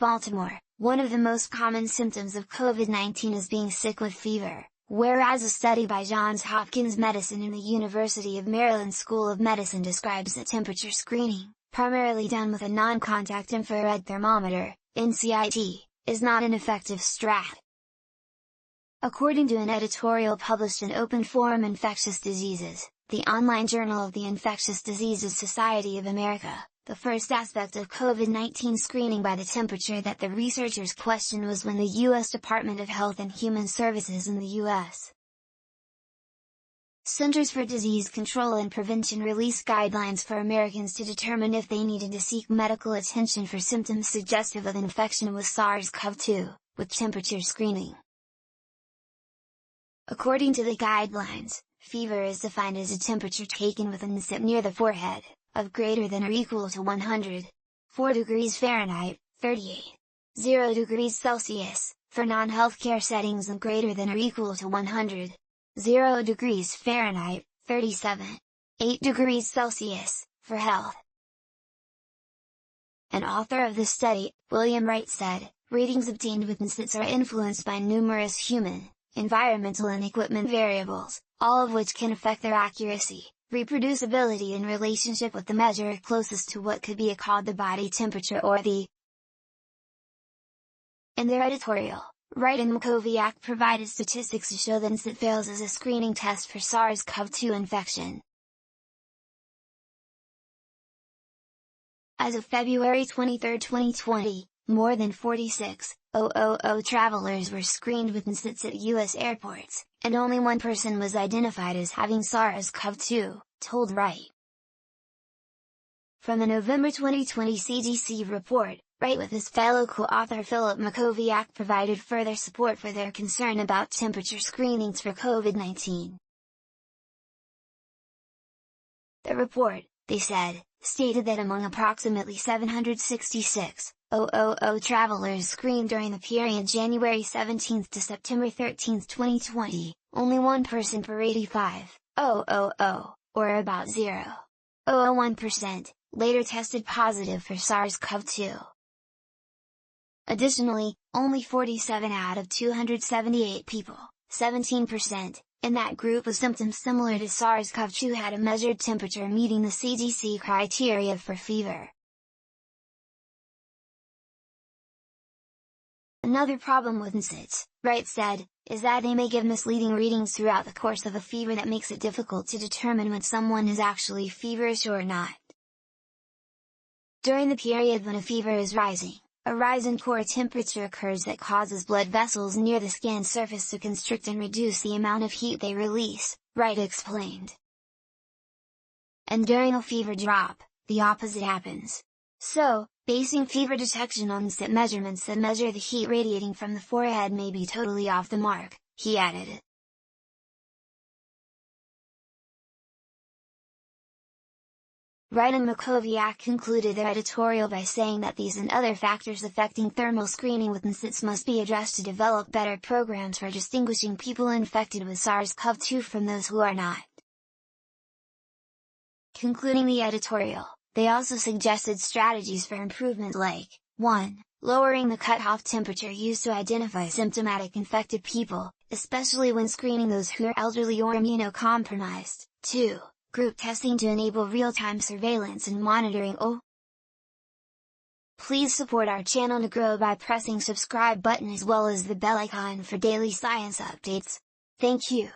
Baltimore. One of the most common symptoms of COVID-19 is being sick with fever, whereas a study by Johns Hopkins Medicine and the University of Maryland School of Medicine describes that temperature screening, primarily done with a non-contact infrared thermometer, NCIT, is not an effective strat. According to an editorial published in Open Forum Infectious Diseases, the online journal of the Infectious Diseases Society of America, the first aspect of COVID-19 screening by the temperature that the researchers questioned was when the U.S. Department of Health and Human Services and the U.S. Centers for Disease Control and Prevention released guidelines for Americans to determine if they needed to seek medical attention for symptoms suggestive of infection with SARS-CoV-2, with temperature screening. According to the guidelines, fever is defined as a temperature taken with an SIP near the forehead, of greater than or equal to 104 degrees Fahrenheit, 38.0 degrees Celsius, for non-healthcare settings and greater than or equal to 100.0 degrees Fahrenheit, 37.8 degrees Celsius, for health. An author of the study, William Wright said, readings obtained with NSITs are influenced by numerous human, environmental and equipment variables, all of which can affect their accuracy, reproducibility and relationship with the measure closest to what could be called the body temperature or the. In their editorial, Wright and Makowiak provided statistics to show that NSIT fails as a screening test for SARS-CoV-2 infection. As of February 23, 2020, more than 46,000 travelers were screened with NSITs at U.S. airports, and only one person was identified as having SARS-CoV-2, told Wright. From the November 2020 CDC report, Wright with his fellow co-author Philip Makowiak provided further support for their concern about temperature screenings for COVID-19. The report, they said, stated that among approximately 766,000 travelers screened during the period January 17 to September 13, 2020, only one person per 85,000, or about 0.001%, later tested positive for SARS-CoV-2. Additionally, only 47 out of 278 people, 17%, in that group with symptoms similar to SARS-CoV-2 had a measured temperature meeting the CDC criteria for fever. Another problem with NSITs, Wright said, is that they may give misleading readings throughout the course of a fever that makes it difficult to determine when someone is actually feverish or not. During the period when a fever is rising, a rise in core temperature occurs that causes blood vessels near the skin surface to constrict and reduce the amount of heat they release, Wright explained. And during a fever drop, the opposite happens. So, basing fever detection on NSIT measurements that measure the heat radiating from the forehead may be totally off the mark, he added. Wright and Makowiak concluded their editorial by saying that these and other factors affecting thermal screening with NSITs must be addressed to develop better programs for distinguishing people infected with SARS-CoV-2 from those who are not. Concluding the editorial, they also suggested strategies for improvement like, 1. Lowering the cutoff temperature used to identify symptomatic infected people, especially when screening those who are elderly or immunocompromised. 2. Group testing to enable real-time surveillance and monitoring. Please support our channel to grow by pressing subscribe button as well as the bell icon for daily science updates. Thank you.